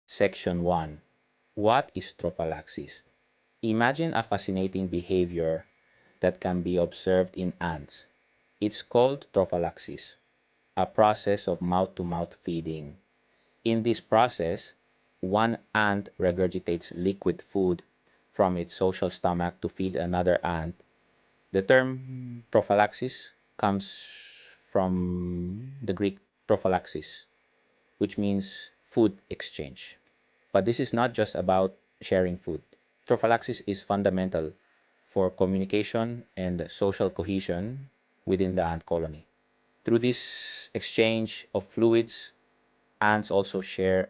Section 1. What is trophallaxis? Imagine a fascinating behavior that can be observed in ants. It's called trophallaxis, a process of mouth-to-mouth feeding. In this process, one ant regurgitates liquid food from its social stomach to feed another ant. The term trophallaxis comes from the Greek trophallaxis, which means food exchange. But this is not just about sharing food. Trophallaxis is fundamental for communication and social cohesion within the ant colony. Through this exchange of fluids, ants also share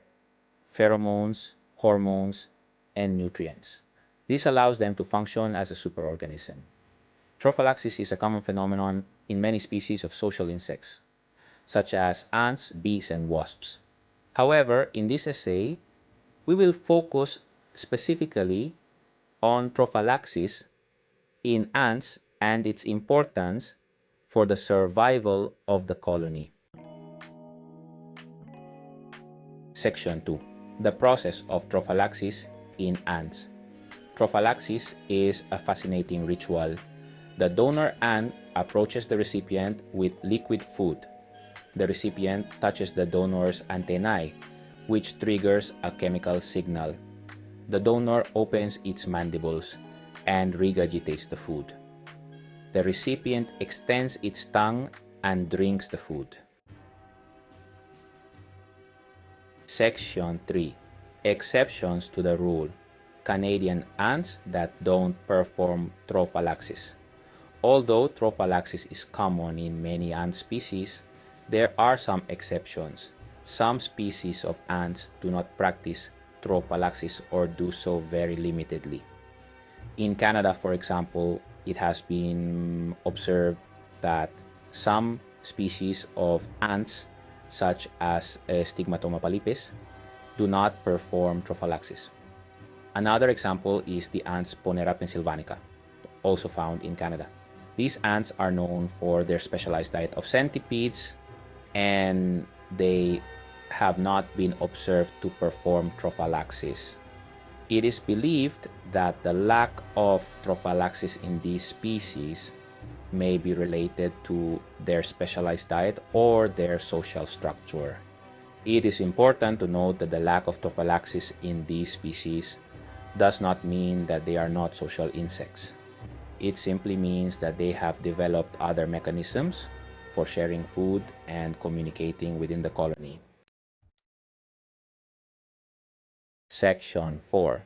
pheromones, hormones, and nutrients. This allows them to function as a superorganism. Trophallaxis is a common phenomenon in many species of social insects, such as ants, bees, and wasps. However, in this essay, we will focus specifically on trophallaxis in ants and its importance for the survival of the colony. Section 2. The process of trophallaxis in ants. Trophallaxis is a fascinating ritual. The donor ant approaches the recipient with liquid food. The recipient touches the donor's antennae, which triggers a chemical signal. The donor opens its mandibles and regurgitates the food. The recipient extends its tongue and drinks the food. Section 3. Exceptions to the rule. Canadian ants that don't perform trophallaxis. Although trophallaxis is common in many ant species, there are some exceptions. Some species of ants do not practice trophallaxis or do so very limitedly. In Canada, for example, it has been observed that some species of ants, such as Stigmatoma palipes, do not perform trophallaxis. Another example is the ants Ponera pennsylvanica, also found in Canada. These ants are known for their specialized diet of centipedes, and they have not been observed to perform trophallaxis. It is believed that the lack of trophallaxis in these species may be related to their specialized diet or their social structure. It is important to note that the lack of trophallaxis in these species does not mean that they are not social insects. It simply means that they have developed other mechanisms for sharing food and communicating within the colony. Section 4.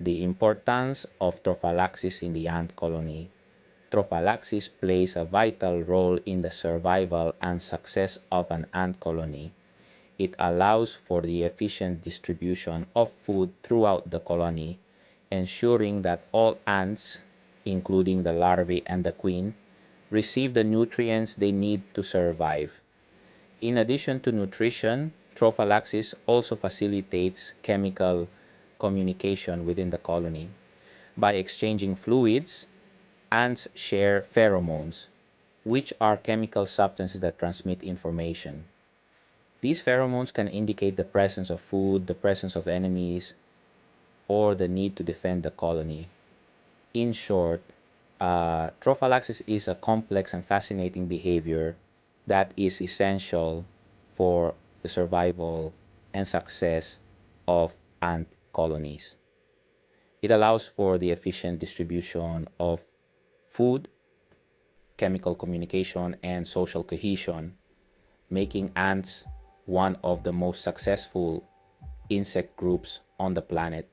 The importance of trophallaxis in the ant colony. Trophallaxis plays a vital role in the survival and success of an ant colony. It allows for the efficient distribution of food throughout the colony, ensuring that all ants, including the larvae and the queen, receive the nutrients they need to survive. In addition to nutrition, trophallaxis also facilitates chemical communication within the colony. By exchanging fluids, ants share pheromones, which are chemical substances that transmit information. These pheromones can indicate the presence of food, the presence of enemies, or the need to defend the colony. In short, trophallaxis is a complex and fascinating behavior that is essential for the survival and success of ant colonies. It allows for the efficient distribution of food, chemical communication, and social cohesion, making ants one of the most successful insect groups on the planet.